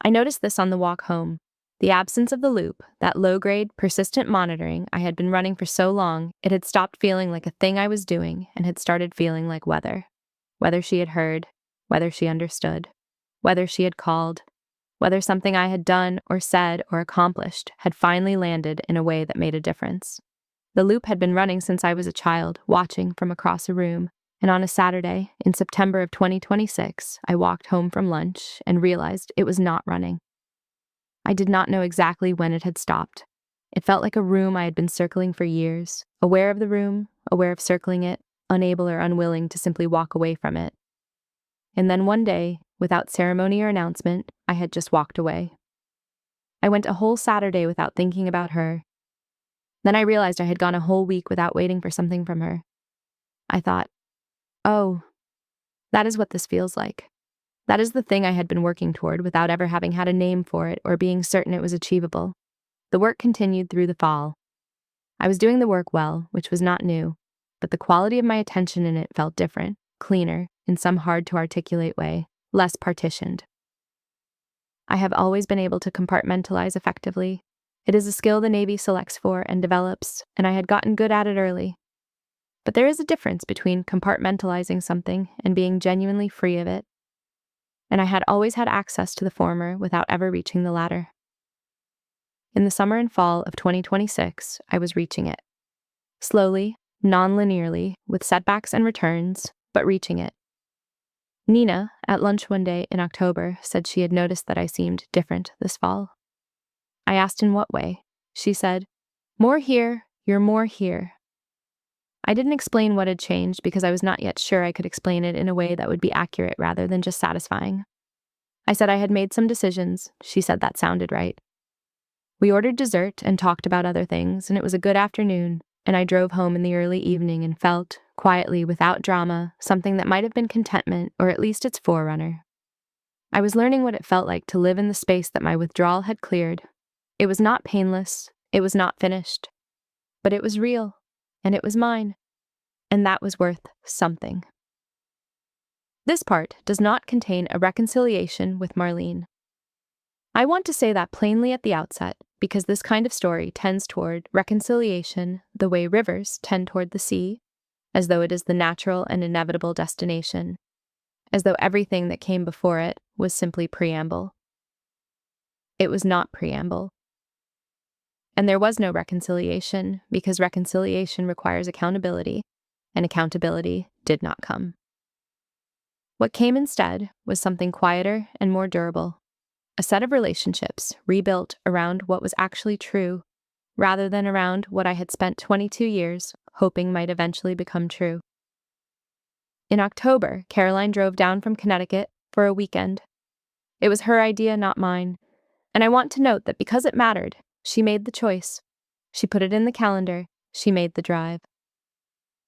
I noticed this on the walk home. The absence of the loop, that low-grade, persistent monitoring I had been running for so long, it had stopped feeling like a thing I was doing and had started feeling like weather. Whether she had heard, whether she understood, whether she had called, whether something I had done or said or accomplished had finally landed in a way that made a difference. The loop had been running since I was a child, watching from across a room, and on a Saturday, in September of 2026, I walked home from lunch and realized it was not running. I did not know exactly when it had stopped. It felt like a room I had been circling for years, aware of the room, aware of circling it, unable or unwilling to simply walk away from it. And then one day, without ceremony or announcement, I had just walked away. I went a whole Saturday without thinking about her. Then I realized I had gone a whole week without waiting for something from her. I thought, oh, that is what this feels like. That is the thing I had been working toward without ever having had a name for it or being certain it was achievable. The work continued through the fall. I was doing the work well, which was not new, but the quality of my attention in it felt different, cleaner, in some hard-to-articulate way, less partitioned. I have always been able to compartmentalize effectively. It is a skill the Navy selects for and develops, and I had gotten good at it early. But there is a difference between compartmentalizing something and being genuinely free of it, and I had always had access to the former without ever reaching the latter. In the summer and fall of 2026, I was reaching it. Slowly, non-linearly, with setbacks and returns, but reaching it. Nina, at lunch one day in October, said she had noticed that I seemed different this fall. I asked in what way. She said, "More here, you're more here." I didn't explain what had changed because I was not yet sure I could explain it in a way that would be accurate rather than just satisfying. I said I had made some decisions. She said that sounded right. We ordered dessert and talked about other things, and it was a good afternoon, and I drove home in the early evening and felt, quietly, without drama, something that might have been contentment, or at least its forerunner. I was learning what it felt like to live in the space that my withdrawal had cleared. It was not painless, it was not finished, but it was real, and it was mine, and that was worth something. This part does not contain a reconciliation with Marlene. I want to say that plainly at the outset, because this kind of story tends toward reconciliation the way rivers tend toward the sea, as though it is the natural and inevitable destination, as though everything that came before it was simply preamble. It was not preamble. And there was no reconciliation, because reconciliation requires accountability, and accountability did not come. What came instead was something quieter and more durable, a set of relationships rebuilt around what was actually true, rather than around what I had spent 22 years hoping might eventually become true. In October, Caroline drove down from Connecticut for a weekend. It was her idea, not mine, and I want to note that because it mattered, she made the choice. She put it in the calendar, she made the drive.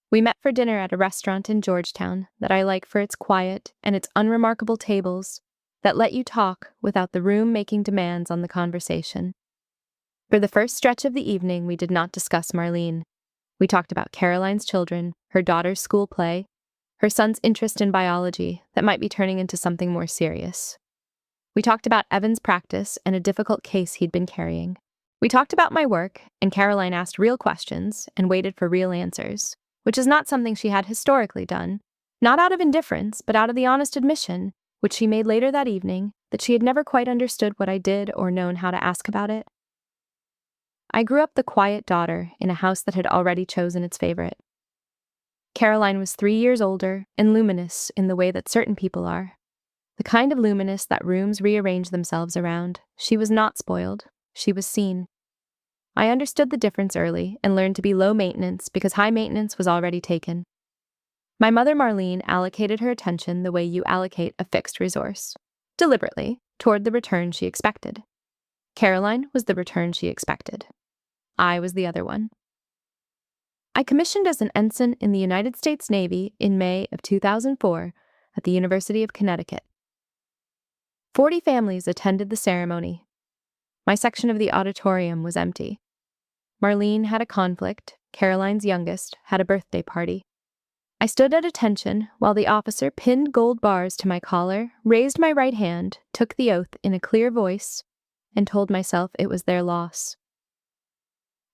We met for dinner at a restaurant in Georgetown that I like for its quiet and its unremarkable tables that let you talk without the room making demands on the conversation. For the first stretch of the evening, we did not discuss Marlene. We talked about Caroline's children, her daughter's school play, her son's interest in biology that might be turning into something more serious. We talked about Evan's practice and a difficult case he'd been carrying. We talked about my work, and Caroline asked real questions and waited for real answers, which is not something she had historically done, not out of indifference, but out of the honest admission, which she made later that evening, that she had never quite understood what I did or known how to ask about it. I grew up the quiet daughter in a house that had already chosen its favorite. Caroline was 3 years older and luminous in the way that certain people are. The kind of luminous that rooms rearrange themselves around. She was not spoiled. She was seen. I understood the difference early and learned to be low maintenance because high maintenance was already taken. My mother Marlene allocated her attention the way you allocate a fixed resource, deliberately, toward the return she expected. Caroline was the return she expected. I was the other one. I commissioned as an ensign in the United States Navy in May of 2004 at the University of Connecticut. 40 families attended the ceremony. My section of the auditorium was empty. Marlene had a conflict. Caroline's youngest had a birthday party. I stood at attention while the officer pinned gold bars to my collar, raised my right hand, took the oath in a clear voice, and told myself it was their loss.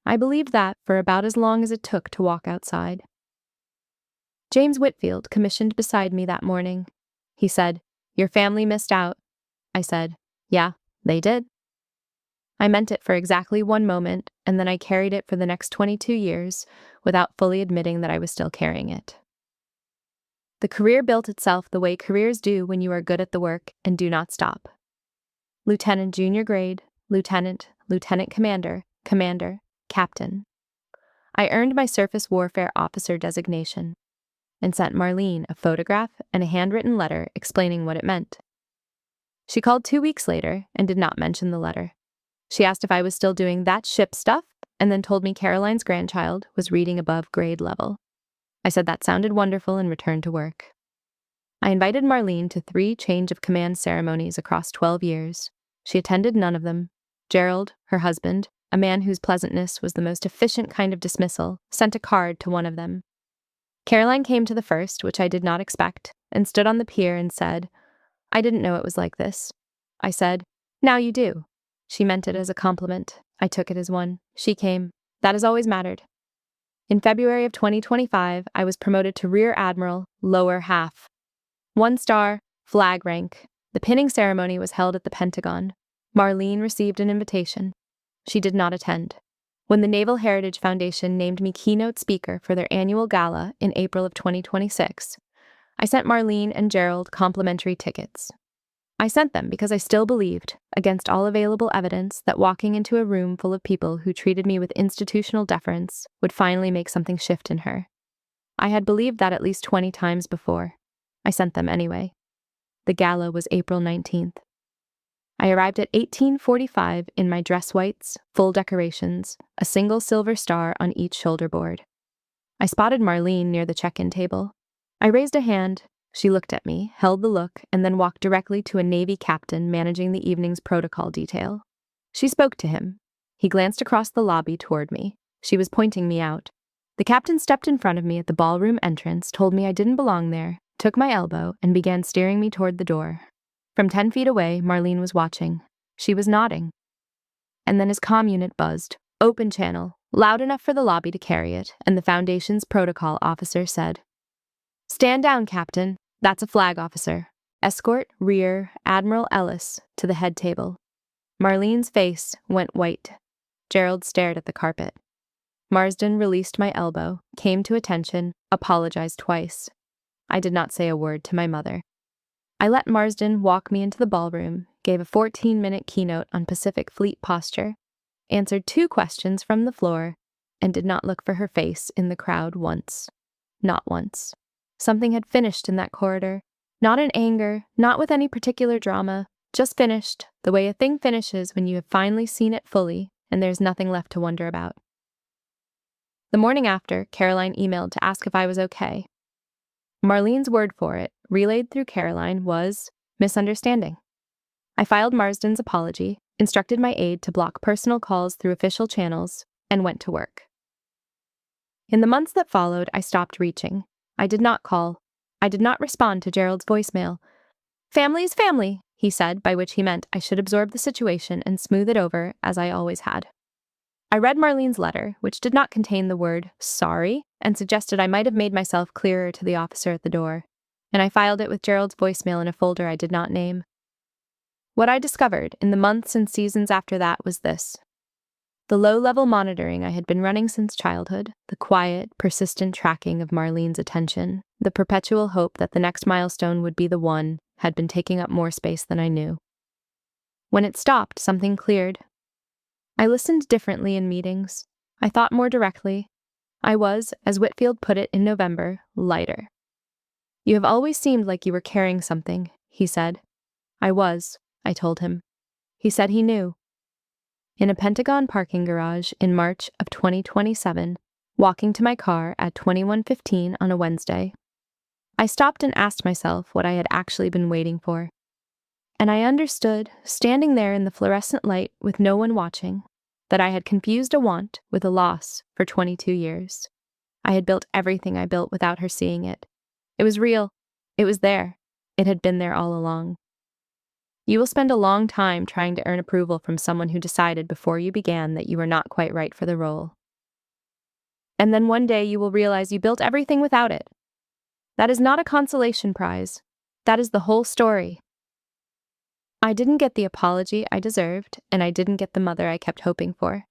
I believed that for about as long as it took to walk outside. James Whitfield commissioned beside me that morning. He said, "Your family missed out." I said, "Yeah, they did." I meant it for exactly one moment, and then I carried it for the next 22 years without fully admitting that I was still carrying it. The career built itself the way careers do when you are good at the work and do not stop. Lieutenant junior grade, lieutenant, lieutenant commander, commander, captain. I earned my surface warfare officer designation and sent Marlene a photograph and a handwritten letter explaining what it meant. She called 2 weeks later and did not mention the letter. She asked if I was still doing that ship stuff and then told me Caroline's grandchild was reading above grade level. I said that sounded wonderful and returned to work. I invited Marlene to 3 change of command ceremonies across 12 years. She attended none of them. Gerald, her husband, a man whose pleasantness was the most efficient kind of dismissal, sent a card to one of them. Caroline came to the first, which I did not expect, and stood on the pier and said, "I didn't know it was like this." I said, "Now you do." She meant it as a compliment. I took it as one. She came. That has always mattered. In February of 2025, I was promoted to Rear Admiral, lower half. 1 star, flag rank. The pinning ceremony was held at the Pentagon. Marlene received an invitation. She did not attend. When the Naval Heritage Foundation named me keynote speaker for their annual gala in April of 2026, I sent Marlene and Gerald complimentary tickets. I sent them because I still believed, against all available evidence, that walking into a room full of people who treated me with institutional deference would finally make something shift in her. I had believed that at least 20 times before. I sent them anyway. The gala was April 19th. I arrived at 1845 in my dress whites, full decorations, a single silver star on each shoulder board. I spotted Marlene near the check-in table. I raised a hand. She looked at me, held the look, and then walked directly to a Navy captain managing the evening's protocol detail. She spoke to him. He glanced across the lobby toward me. She was pointing me out. The captain stepped in front of me at the ballroom entrance, told me I didn't belong there, took my elbow, and began steering me toward the door. From 10 feet away, Marlene was watching. She was nodding. And then his comm unit buzzed. "Open channel," loud enough for the lobby to carry it, and the Foundation's protocol officer said, "Stand down, Captain. That's a flag officer. Escort Rear Admiral Ellis to the head table." Marlene's face went white. Gerald stared at the carpet. Marsden released my elbow, came to attention, apologized twice. I did not say a word to my mother. I let Marsden walk me into the ballroom, gave a 14-minute keynote on Pacific Fleet posture, answered 2 questions from the floor, and did not look for her face in the crowd once. Not once. Something had finished in that corridor. Not in anger, not with any particular drama, just finished, the way a thing finishes when you have finally seen it fully and there's nothing left to wonder about. The morning after, Caroline emailed to ask if I was okay. Marlene's word for it, relayed through Caroline, was misunderstanding. I filed Marsden's apology, instructed my aide to block personal calls through official channels, and went to work. In the months that followed, I stopped reaching. I did not call. I did not respond to Gerald's voicemail. "Family is family," he said, by which he meant I should absorb the situation and smooth it over, as I always had. I read Marlene's letter, which did not contain the word sorry, and suggested I might have made myself clearer to the officer at the door, and I filed it with Gerald's voicemail in a folder I did not name. What I discovered in the months and seasons after that was this. The low-level monitoring I had been running since childhood, the quiet, persistent tracking of Marlene's attention, the perpetual hope that the next milestone would be the one, had been taking up more space than I knew. When it stopped, something cleared. I listened differently in meetings. I thought more directly. I was, as Whitfield put it in November, lighter. "You have always seemed like you were carrying something," he said. I was, I told him. He said he knew. In a Pentagon parking garage in March of 2027, walking to my car at 21:15 on a Wednesday, I stopped and asked myself what I had actually been waiting for. And I understood, standing there in the fluorescent light with no one watching, that I had confused a want with a loss for 22 years. I had built everything I built without her seeing it. It was real. It was there. It had been there all along. You will spend a long time trying to earn approval from someone who decided before you began that you were not quite right for the role. And then one day you will realize you built everything without it. That is not a consolation prize. That is the whole story. I didn't get the apology I deserved, and I didn't get the mother I kept hoping for.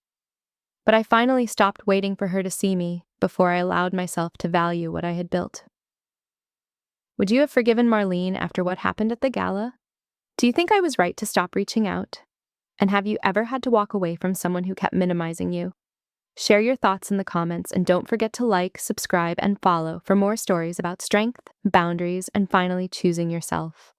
But I finally stopped waiting for her to see me before I allowed myself to value what I had built. Would you have forgiven Marlene after what happened at the gala? Do you think I was right to stop reaching out? And have you ever had to walk away from someone who kept minimizing you? Share your thoughts in the comments, and don't forget to like, subscribe, and follow for more stories about strength, boundaries, and finally choosing yourself.